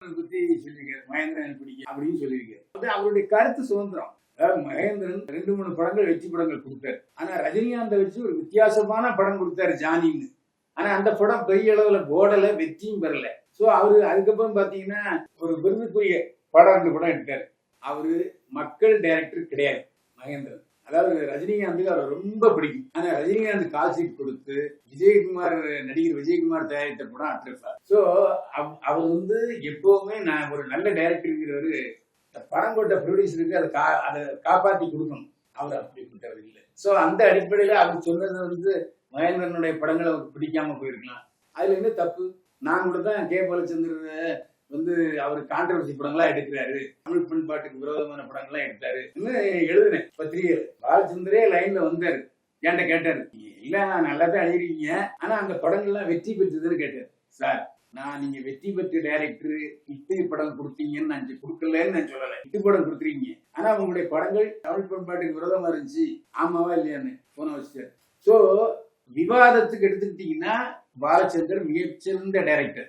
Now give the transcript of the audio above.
பத்தி சொல்லியிருக்காரு, மகேந்திரன் எனக்கு பிடிக்கும் அப்படின்னு சொல்லியிருக்காரு. அது அவருடைய கருத்து சுதந்திரம். அதாவது மகேந்திரன் 2-3 படங்கள் வெற்றி படங்கள் கொடுத்தாரு. ஆனா ரஜினிகாந்தை வச்சு ஒரு வித்தியாசமான படம் கொடுத்தாரு ஜானின்னு. ஆனா அந்த படம் பெரிய அளவுல ஓடல, வெற்றியும் பெறல. சோ அவரு அதுக்கப்புறம் பாத்தீங்கன்னா ஒரு விருதுக்குரிய படம் 2 படம் எடுத்தாரு. அவரு மக்கள் டைரக்டர் கிடையாது மகேந்திரன். அதாவது ரஜினிகாந்துக்கு அவரை ரொம்ப பிடிக்கும். ஆனா ரஜினிகாந்த் கால் ஷீட் கொடுத்து விஜயகுமார் நடிகர் விஜயகுமார் தயாரித்த படம் அட்ரஸா. சோ அவர் எப்பவுமே நான் ஒரு நல்ல டைரக்டருங்கிறவரு படம் போட்ட ப்ரொடியூசருக்கு அதை காப்பாற்றி கொடுக்கணும். அவர் அப்படிப்பட்டவர் இல்லை. சோ அந்த அடிப்படையில அவர் சொன்னது மகேந்திரனுடைய படங்கள் அவருக்கு பிடிக்காம போயிருக்கலாம். அதுல என்ன தப்பு? நான் கூட தான் கே பாலச்சந்தர் அவர் கான்ட்ரவர்சி படங்களா எடுக்கிறாரு, தமிழ் பண்பாட்டுக்கு விரோதமான படங்கள்லாம் எடுத்தாரு எழுதுனேன் பத்திரிகை. பாலச்சந்தரே லைன்ல வந்தாரு, என்கிட்ட கேட்டாரு, இல்ல நல்லா தான் எழுதிருக்கீங்க, ஆனா அந்த படங்கள்லாம் வெற்றி பெற்றதுன்னு கேட்டாரு. சார், நீங்க வெற்றி பெற்ற டைரக்டர் இட்டு படம் கொடுத்தீங்கன்னு நான் கொடுக்கலன்னு நான் சொல்லல. இட்டு படம் கொடுத்துருக்கீங்க, ஆனா உங்களுடைய படங்கள் தமிழ் பண்பாட்டுக்கு விரோதமா இருந்துச்சு, ஆமாவா இல்லையான்னு போன வச்சுட்டாரு. சோ விவாதத்துக்கு எடுத்துக்கிட்டீங்கன்னா பாலச்சந்தர் மிகச்சிறந்த டைரக்டர்.